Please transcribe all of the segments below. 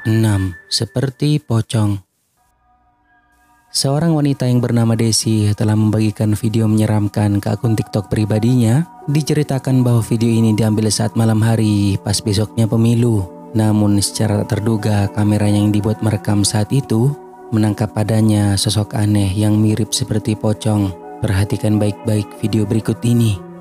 6. Seperti pocong. Seorang wanita yang bernama Desi telah membagikan video menyeramkan ke akun TikTok pribadinya. Diceritakan bahwa video ini diambil saat malam hari pas besoknya pemilu. Namun secara tak terduga kamera yang dibuat merekam saat itu menangkap padanya sosok aneh yang mirip seperti pocong. Perhatikan baik-baik video berikut ini.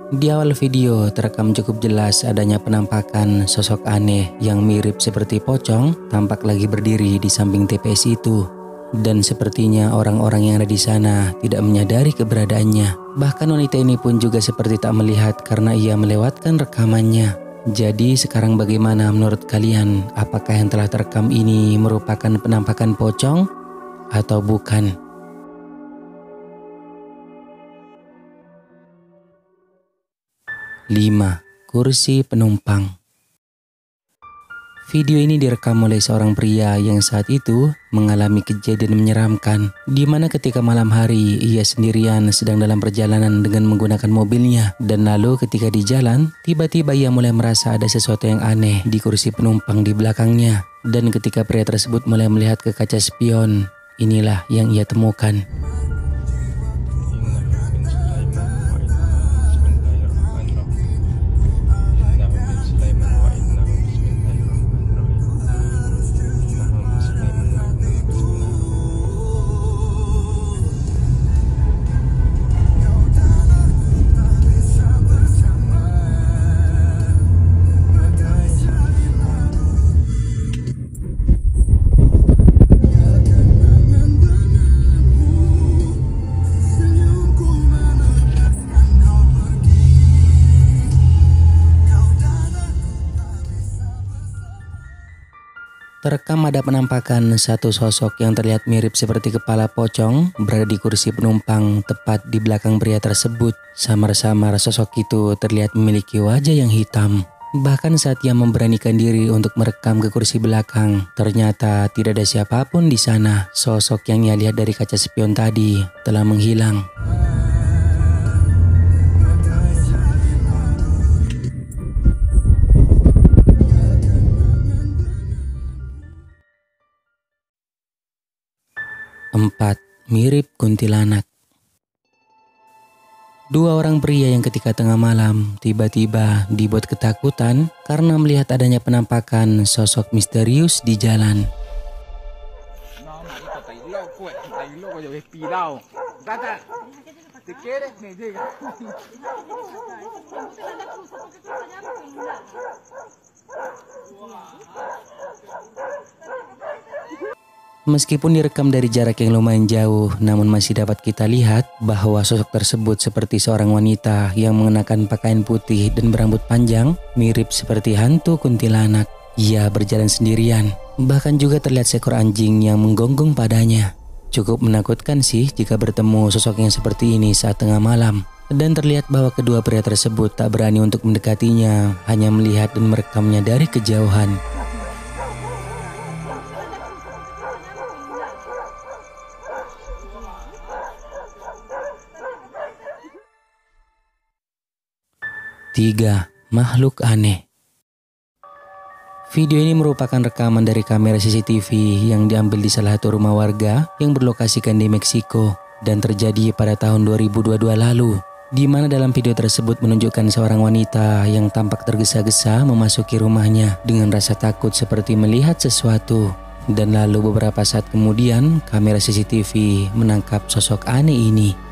Di awal video terekam cukup jelas adanya penampakan sosok aneh yang mirip seperti pocong tampak lagi berdiri di samping TPS itu. Dan sepertinya orang-orang yang ada di sana tidak menyadari keberadaannya. Bahkan wanita ini pun juga seperti tak melihat karena ia melewatkan rekamannya. Jadi sekarang bagaimana menurut kalian? Apakah yang telah terekam ini merupakan penampakan pocong atau bukan? 5. Kursi penumpang. Video ini direkam oleh seorang pria yang saat itu mengalami kejadian menyeramkan, di mana ketika malam hari ia sendirian sedang dalam perjalanan dengan menggunakan mobilnya, dan lalu ketika di jalan tiba-tiba ia mulai merasa ada sesuatu yang aneh di kursi penumpang di belakangnya. Dan ketika pria tersebut mulai melihat ke kaca spion, inilah yang ia temukan. Terekam ada penampakan satu sosok yang terlihat mirip seperti kepala pocong berada di kursi penumpang tepat di belakang pria tersebut. Samar-samar sosok itu terlihat memiliki wajah yang hitam. Bahkan saat ia memberanikan diri untuk merekam ke kursi belakang, ternyata tidak ada siapapun di sana. Sosok yang ia lihat dari kaca spion tadi telah menghilang. 4. Mirip kuntilanak. Dua orang pria yang ketika tengah malam tiba-tiba dibuat ketakutan karena melihat adanya penampakan sosok misterius di jalan. Meskipun direkam dari jarak yang lumayan jauh, namun masih dapat kita lihat bahwa sosok tersebut seperti seorang wanita yang mengenakan pakaian putih dan berambut panjang, mirip seperti hantu kuntilanak. Ia berjalan sendirian, bahkan juga terlihat seekor anjing yang menggonggong padanya. Cukup menakutkan sih jika bertemu sosok yang seperti ini saat tengah malam. Dan terlihat bahwa kedua pria tersebut tak berani untuk mendekatinya, hanya melihat dan merekamnya dari kejauhan. 3. Makhluk aneh. Video ini merupakan rekaman dari kamera CCTV yang diambil di salah satu rumah warga yang berlokasikan di Meksiko dan terjadi pada tahun 2022 lalu, di mana dalam video tersebut menunjukkan seorang wanita yang tampak tergesa-gesa memasuki rumahnya dengan rasa takut seperti melihat sesuatu. Dan lalu beberapa saat kemudian kamera CCTV menangkap sosok aneh ini.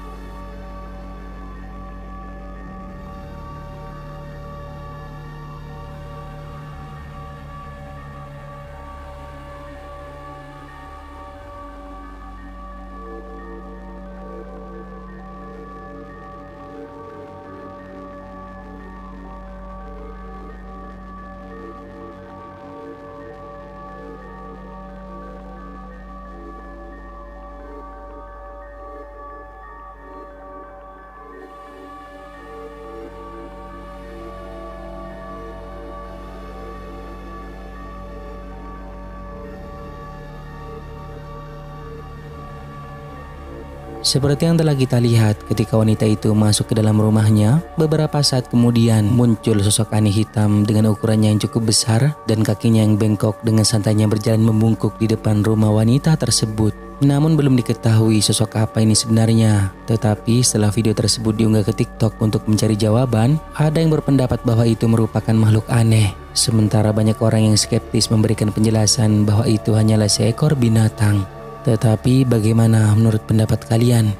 Seperti yang telah kita lihat ketika wanita itu masuk ke dalam rumahnya, beberapa saat kemudian muncul sosok aneh hitam dengan ukurannya yang cukup besar dan kakinya yang bengkok dengan santainya berjalan membungkuk di depan rumah wanita tersebut. Namun belum diketahui sosok apa ini sebenarnya. Tetapi setelah video tersebut diunggah ke TikTok untuk mencari jawaban, ada yang berpendapat bahwa itu merupakan makhluk aneh. Sementara banyak orang yang skeptis memberikan penjelasan bahwa itu hanyalah seekor binatang. Tetapi bagaimana menurut pendapat kalian?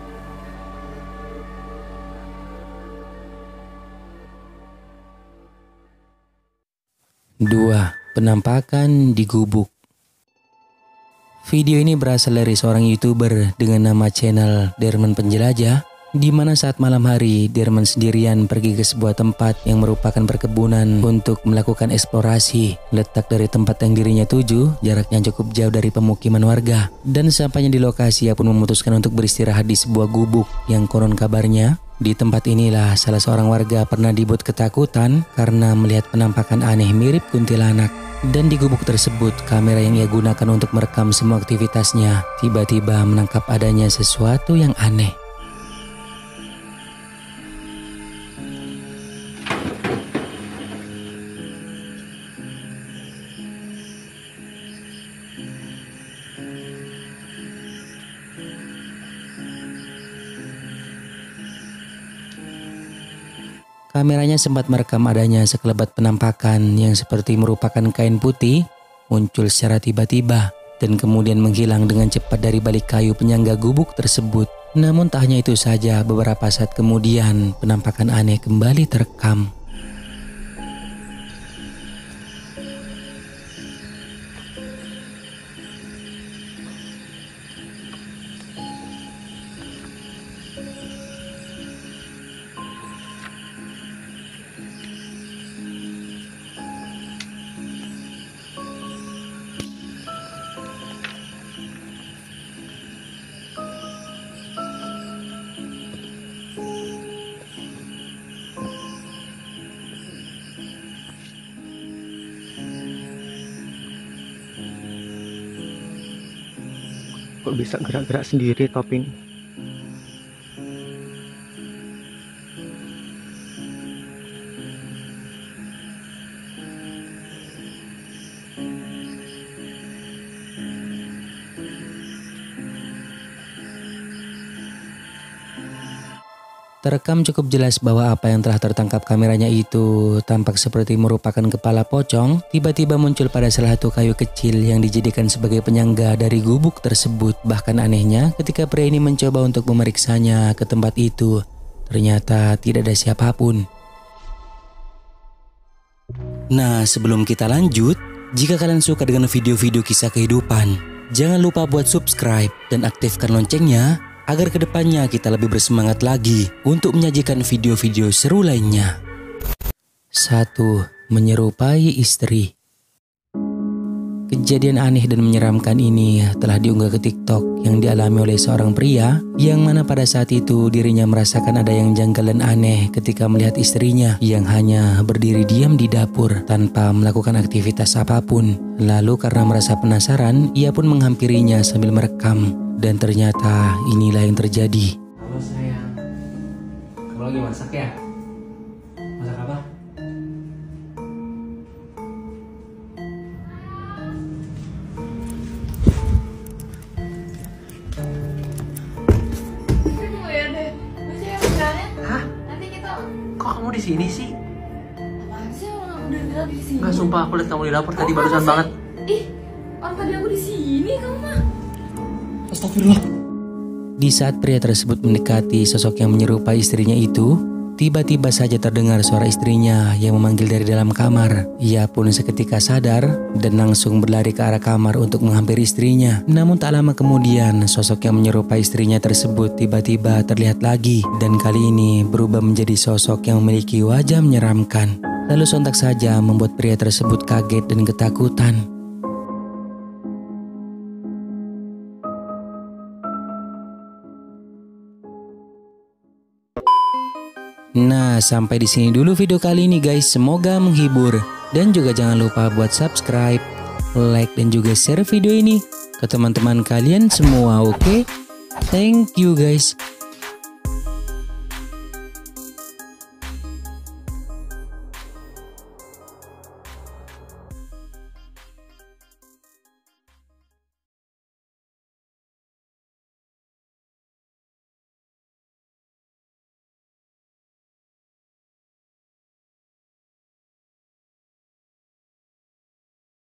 Dua, penampakan di gubuk. Video ini berasal dari seorang YouTuber dengan nama channel Derman Penjelajah, di mana saat malam hari Derman sendirian pergi ke sebuah tempat yang merupakan perkebunan untuk melakukan eksplorasi. Letak dari tempat yang dirinya tuju jaraknya cukup jauh dari pemukiman warga, dan sampainya di lokasi ia pun memutuskan untuk beristirahat di sebuah gubuk yang konon kabarnya di tempat inilah salah seorang warga pernah dibuat ketakutan karena melihat penampakan aneh mirip kuntilanak. Dan di gubuk tersebut, kamera yang ia gunakan untuk merekam semua aktivitasnya tiba-tiba menangkap adanya sesuatu yang aneh. Kameranya sempat merekam adanya sekelebat penampakan yang seperti merupakan kain putih muncul secara tiba-tiba dan kemudian menghilang dengan cepat dari balik kayu penyangga gubuk tersebut. Namun tak hanya itu saja, beberapa saat kemudian penampakan aneh kembali terekam. Kok bisa gerak-gerak sendiri topping? Terekam cukup jelas bahwa apa yang telah tertangkap kameranya itu tampak seperti merupakan kepala pocong tiba-tiba muncul pada salah satu kayu kecil yang dijadikan sebagai penyangga dari gubuk tersebut. Bahkan anehnya ketika pria ini mencoba untuk memeriksanya ke tempat itu, ternyata tidak ada siapapun. Nah, sebelum kita lanjut, jika kalian suka dengan video-video kisah kehidupan, jangan lupa buat subscribe dan aktifkan loncengnya agar kedepannya kita lebih bersemangat lagi untuk menyajikan video-video seru lainnya. 1. Menyerupai istri. Kejadian aneh dan menyeramkan ini telah diunggah ke TikTok yang dialami oleh seorang pria yang mana pada saat itu dirinya merasakan ada yang janggal dan aneh ketika melihat istrinya yang hanya berdiri diam di dapur tanpa melakukan aktivitas apapun. Lalu karena merasa penasaran, ia pun menghampirinya sambil merekam. Dan ternyata inilah yang terjadi. Halo sayang, kamu lagi masak ya? Masak apa? Tunggu ya deh, baca ya pegangannya. Hah? Nanti kita. Kok kamu di sini sih? Apaan sih orang udah bilang di sini? Nggak, sumpah aku lihat kamu di dapur tadi barusan banget. Ih, orang tadi aku di sini kamu mah. Astagfirullah. Di saat pria tersebut mendekati sosok yang menyerupai istrinya itu, tiba-tiba saja terdengar suara istrinya yang memanggil dari dalam kamar. Ia pun seketika sadar dan langsung berlari ke arah kamar untuk menghampiri istrinya. Namun tak lama kemudian sosok yang menyerupai istrinya tersebut tiba-tiba terlihat lagi, dan kali ini berubah menjadi sosok yang memiliki wajah menyeramkan. Lalu sontak saja membuat pria tersebut kaget dan ketakutan. Nah, sampai di sini dulu video kali ini guys. Semoga menghibur. Dan juga jangan lupa buat subscribe, like, dan juga share video ini ke teman-teman kalian semua, oke? Thank you guys.